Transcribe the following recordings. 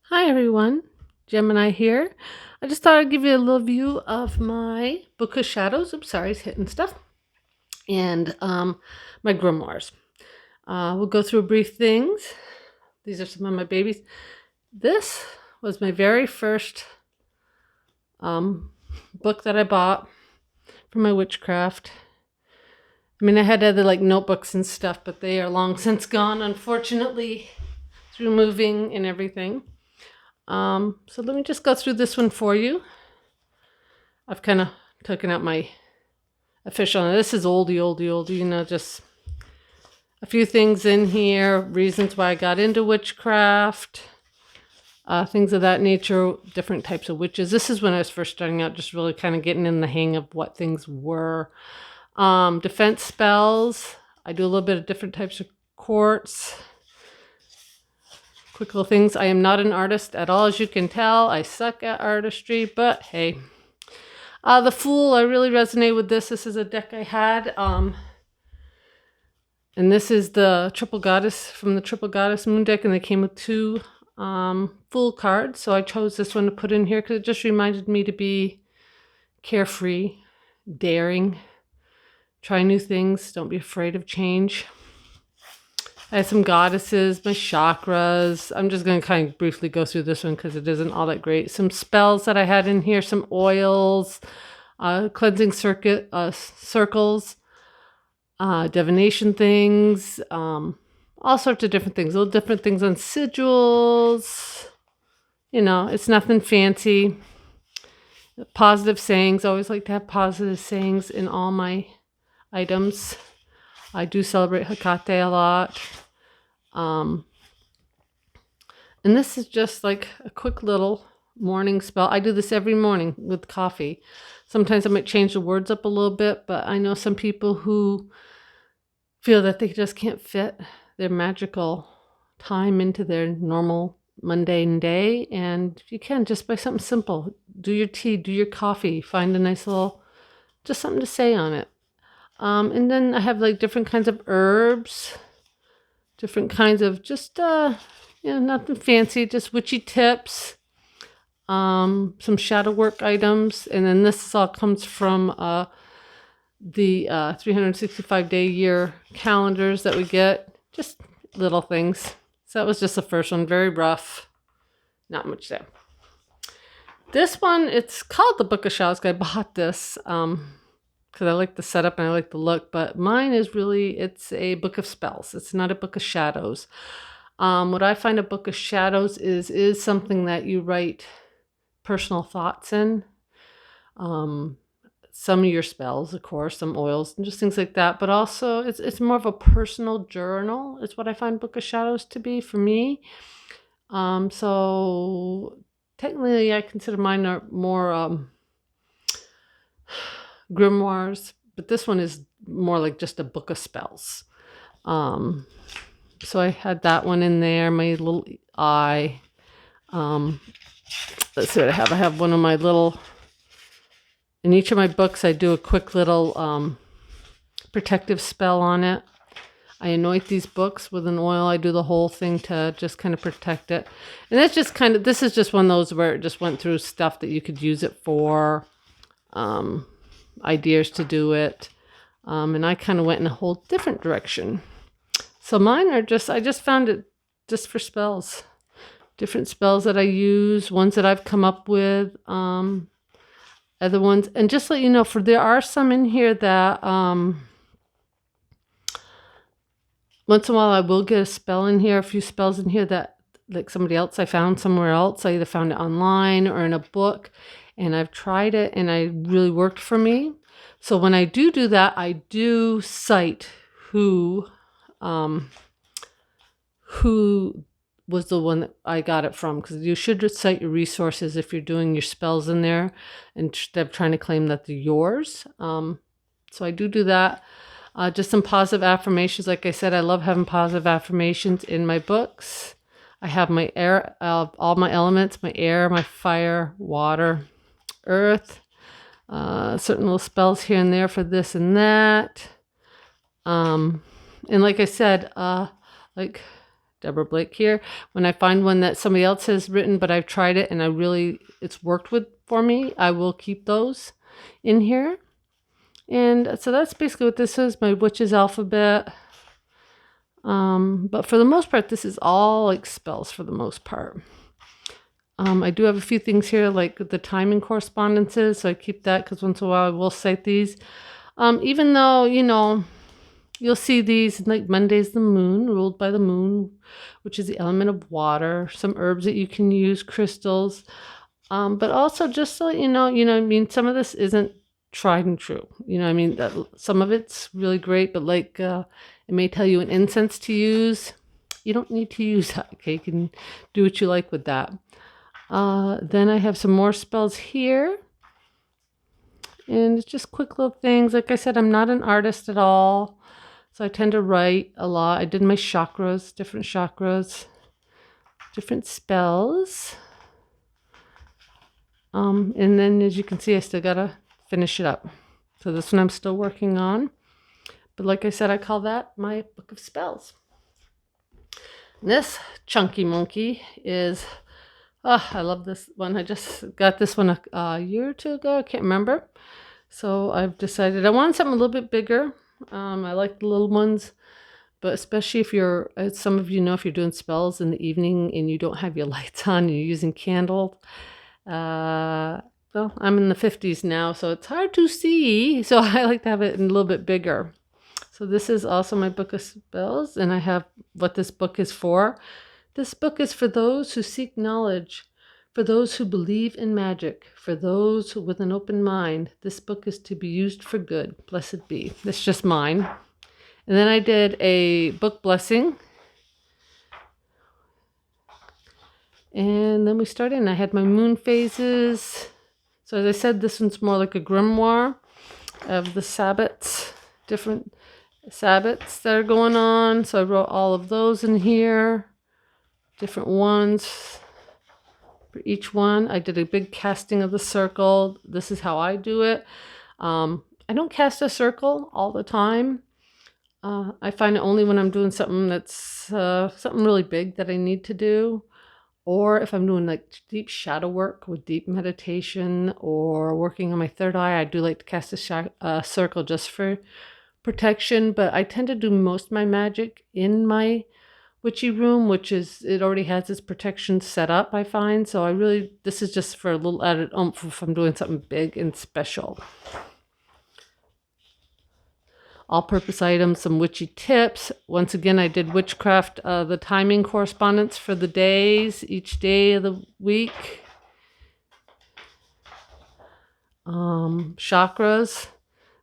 Hi everyone, Gemini here. I just thought I'd give you a little view of my Book of Shadows. Oops, sorry, it's hitting stuff. And my grimoires. We'll go through brief things. These are some of my babies. This was my very first book that I bought for my witchcraft. I mean, I had other like notebooks and stuff, but they are long since gone, unfortunately, through moving and everything. So let me just go through this one for you. I've kind of taken out my official. This is oldie, just a few things in here, reasons why I got into witchcraft, things of that nature, different types of witches. This is when I was first starting out, just really kind of getting in the hang of what things were. Defense spells. I do a little bit of different types of quartz. Quick little things. I am not an artist at all, as you can tell. I suck at artistry, but hey. The Fool, I really resonate with this. This is a deck I had. And this is the Triple Goddess from the Triple Goddess Moon deck, and they came with two Fool cards. So I chose this one to put in here because it just reminded me to be carefree, daring, try new things, don't be afraid of change. I have some goddesses, my chakras. I'm just going to kind of briefly go through this one because it isn't all that great. Some spells that I had in here, some oils, cleansing circles, divination things, all sorts of different things. Little different things on sigils. It's nothing fancy. Positive sayings. I always like to have positive sayings in all my items. I do celebrate Hecate a lot. And this is just like a quick little morning spell. I do this every morning with coffee. Sometimes I might change the words up a little bit, but I know some people who feel that they just can't fit their magical time into their normal mundane day. And you can just by something simple. Do your tea, do your coffee, find a nice little, just something to say on it. And then I have like different kinds of herbs, different kinds of just, nothing fancy, just witchy tips, some shadow work items. And then this all comes from the 365-day year calendars that we get, just little things. So that was just the first one, very rough, not much there. This one, it's called the Book of Shadows. I bought this because I like the setup and I like the look, but mine is really, it's a book of spells. It's not a book of shadows. What I find a book of shadows is something that you write personal thoughts in. Some of your spells, of course, some oils and just things like that, but also it's more of a personal journal is what I find Book of Shadows to be for me. So technically I consider mine are more grimoires, but this one is more like just a book of spells. So I had that one in there, my little eye. Let's see what I have. I have one of my little, in each of my books I do a quick little protective spell on it. I anoint these books with an oil. I do the whole thing to just kind of protect it. And that's just kind of, this is just one of those where it just went through stuff that you could use it for, ideas to do it. And I kind of went in a whole different direction. So mine are just, I just found it just for spells. Different spells that I use, ones that I've come up with, other ones. And just let you know, there are some in here that once in a while I will get a spell in here, a few spells in here that like somebody else I found somewhere else. I either found it online or in a book, and I've tried it and it really worked for me. So when I do that, I do cite who was the one that I got it from, because you should cite your resources if you're doing your spells in there instead of trying to claim that they're yours. So I do that. Just some positive affirmations. Like I said, I love having positive affirmations in my books. I have my air, all my elements, my air, my fire, water, earth, certain little spells here and there for this and that. And like I said, like Deborah Blake here. When I find one that somebody else has written, but I've tried it and it's worked for me, I will keep those in here. And so that's basically what this is, my witch's alphabet. But for the most part, this is all like spells for the most part. I do have a few things here, like the timing correspondences, so I keep that because once in a while I will cite these. Even though, you'll see these, like Monday's the moon, ruled by the moon, which is the element of water, some herbs that you can use, crystals. But also just so you know, some of this isn't tried and true. Some of it's really great, but like it may tell you an incense to use. You don't need to use that, okay? You can do what you like with that. Then I have some more spells here. And it's just quick little things. Like I said, I'm not an artist at all. So I tend to write a lot. I did my chakras, different spells. And then as you can see, I still gotta finish it up. So this one I'm still working on. But like I said, I call that my book of spells. And this chunky monkey is, I love this one. I just got this one a year or two ago. I can't remember. So I've decided I want something a little bit bigger. I like the little ones, but especially if you're, as some of you know, if you're doing spells in the evening and you don't have your lights on, you're using candles. Well, I'm in the 50s now, so it's hard to see. So I like to have it a little bit bigger. So this is also my book of spells, and I have what this book is for. This book is for those who seek knowledge, for those who believe in magic, for those with an open mind. This book is to be used for good. Blessed be. That's just mine. And then I did a book blessing. And then we started, and I had my moon phases. So as I said, this one's more like a grimoire of the Sabbats, different Sabbats that are going on. So I wrote all of those in here, different ones. For each one, I did a big casting of the circle. This is how I do it. I don't cast a circle all the time. I find it only when I'm doing something that's something really big that I need to do. Or if I'm doing like deep shadow work with deep meditation or working on my third eye, I do like to cast a circle just for protection. But I tend to do most of my magic in my witchy room, which is, it already has its protection set up, I find. So this is just for a little added oomph if I'm doing something big and special. All-purpose items, some witchy tips. Once again, I did witchcraft, the timing correspondence for the days, each day of the week. Chakras.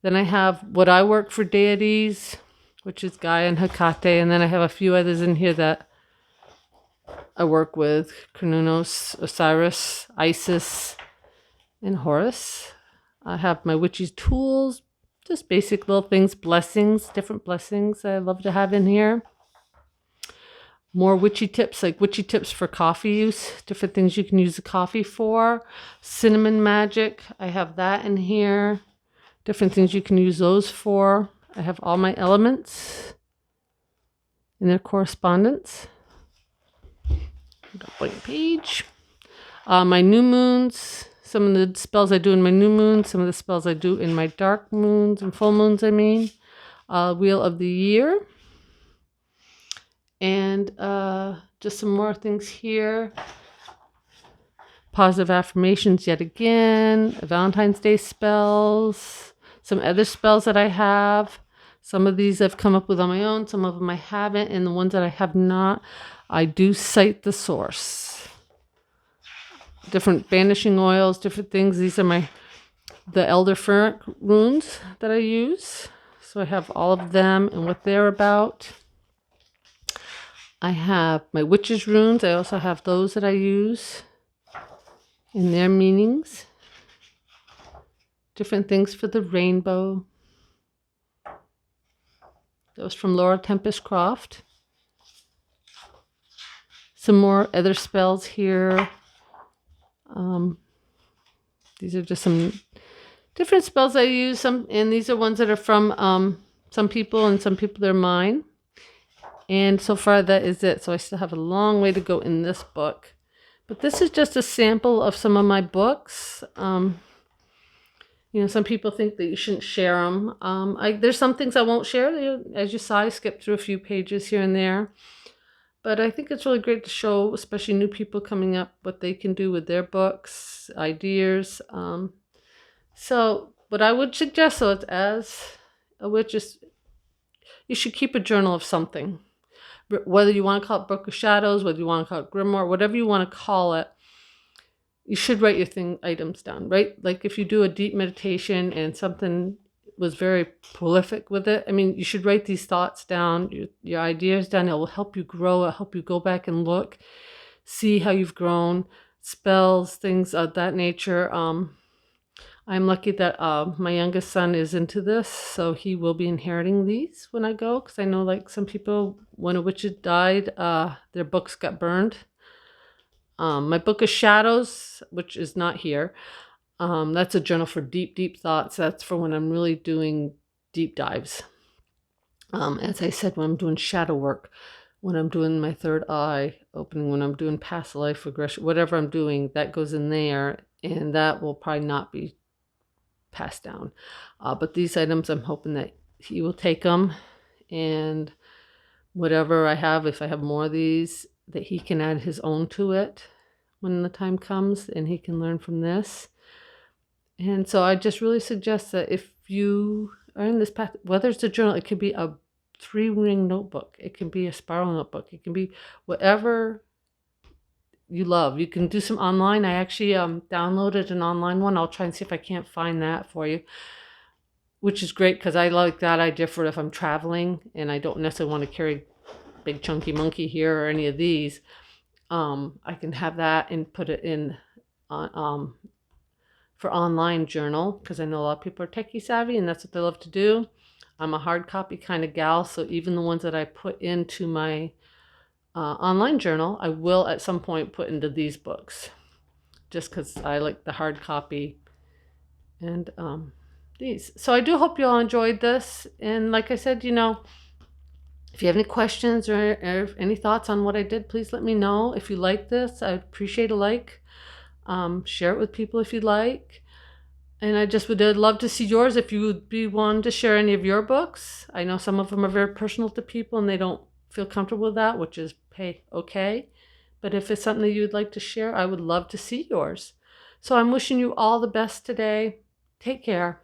Then I have what I work for deities, which is Gaia and Hecate. And then I have a few others in here that I work with. Cernunnos, Osiris, Isis, and Horus. I have my witchy tools. Just basic little things, blessings, different blessings I love to have in here. More witchy tips, like witchy tips for coffee use, different things you can use the coffee for. Cinnamon magic, I have that in here. Different things you can use those for. I have all my elements in their correspondence. Blank page. My new moons. Some of the spells I do in my new moon, some of the spells I do in my dark moons and full moons, Wheel of the Year. And just some more things here. Positive affirmations yet again. Valentine's Day spells. Some other spells that I have. Some of these I've come up with on my own. Some of them I haven't. And the ones that I have not, I do cite the source. Different banishing oils, different things. These are the elder ferric runes that I use. So I have all of them and what they're about. I have my witches runes. I also have those that I use and their meanings. Different things for the rainbow. Those from Laura Tempest Croft. Some more other spells here. These are just some different spells I use. And these are ones that are from some people, and some people they're mine. And so far that is it. So I still have a long way to go in this book. But this is just a sample of some of my books. Some people think that you shouldn't share them. There's some things I won't share. As you saw, I skipped through a few pages here and there. But I think it's really great to show, especially new people coming up, what they can do with their books, ideas. So what I would suggest, so it's as a witch, is you should keep a journal of something. Whether you want to call it Book of Shadows, whether you want to call it Grimoire, whatever you want to call it, you should write your items down, right? Like if you do a deep meditation and something was very prolific with it, I mean, you should write these thoughts down, your ideas down. It will help you grow. It'll help you go back and look, see how you've grown, spells, things of that nature. I'm lucky that my youngest son is into this, so he will be inheriting these when I go, because I know like some people, when a witch died, their books got burned. My Book of Shadows, which is not here, that's a journal for deep, deep thoughts. That's for when I'm really doing deep dives. As I said, when I'm doing shadow work, when I'm doing my third eye opening, when I'm doing past life regression, whatever I'm doing, that goes in there, and that will probably not be passed down. But these items, I'm hoping that he will take them, and whatever I have, if I have more of these, that he can add his own to it when the time comes, and he can learn from this. And so I just really suggest that if you are in this path, whether it's a journal, it could be a 3-ring notebook, it can be a spiral notebook, it can be whatever you love. You can do some online. I actually downloaded an online one. I'll try and see if I can't find that for you, which is great because I like that idea for if I'm traveling and I don't necessarily want to carry big chunky monkey here or any of these. I can have that and put it in for online journal, because I know a lot of people are techie savvy and that's what they love to do. I'm a hard copy kind of gal, so even the ones that I put into my online journal, I will at some point put into these books, just because I like the hard copy and these. So I do hope you all enjoyed this. And like I said, if you have any questions or any thoughts on what I did, please let me know. If you like this, I'd appreciate a like. Share it with people if you'd like. And I just would love to see yours if you would be one to share any of your books. I know some of them are very personal to people and they don't feel comfortable with that, which is, hey, okay. But if it's something that you'd like to share, I would love to see yours. So I'm wishing you all the best today. Take care.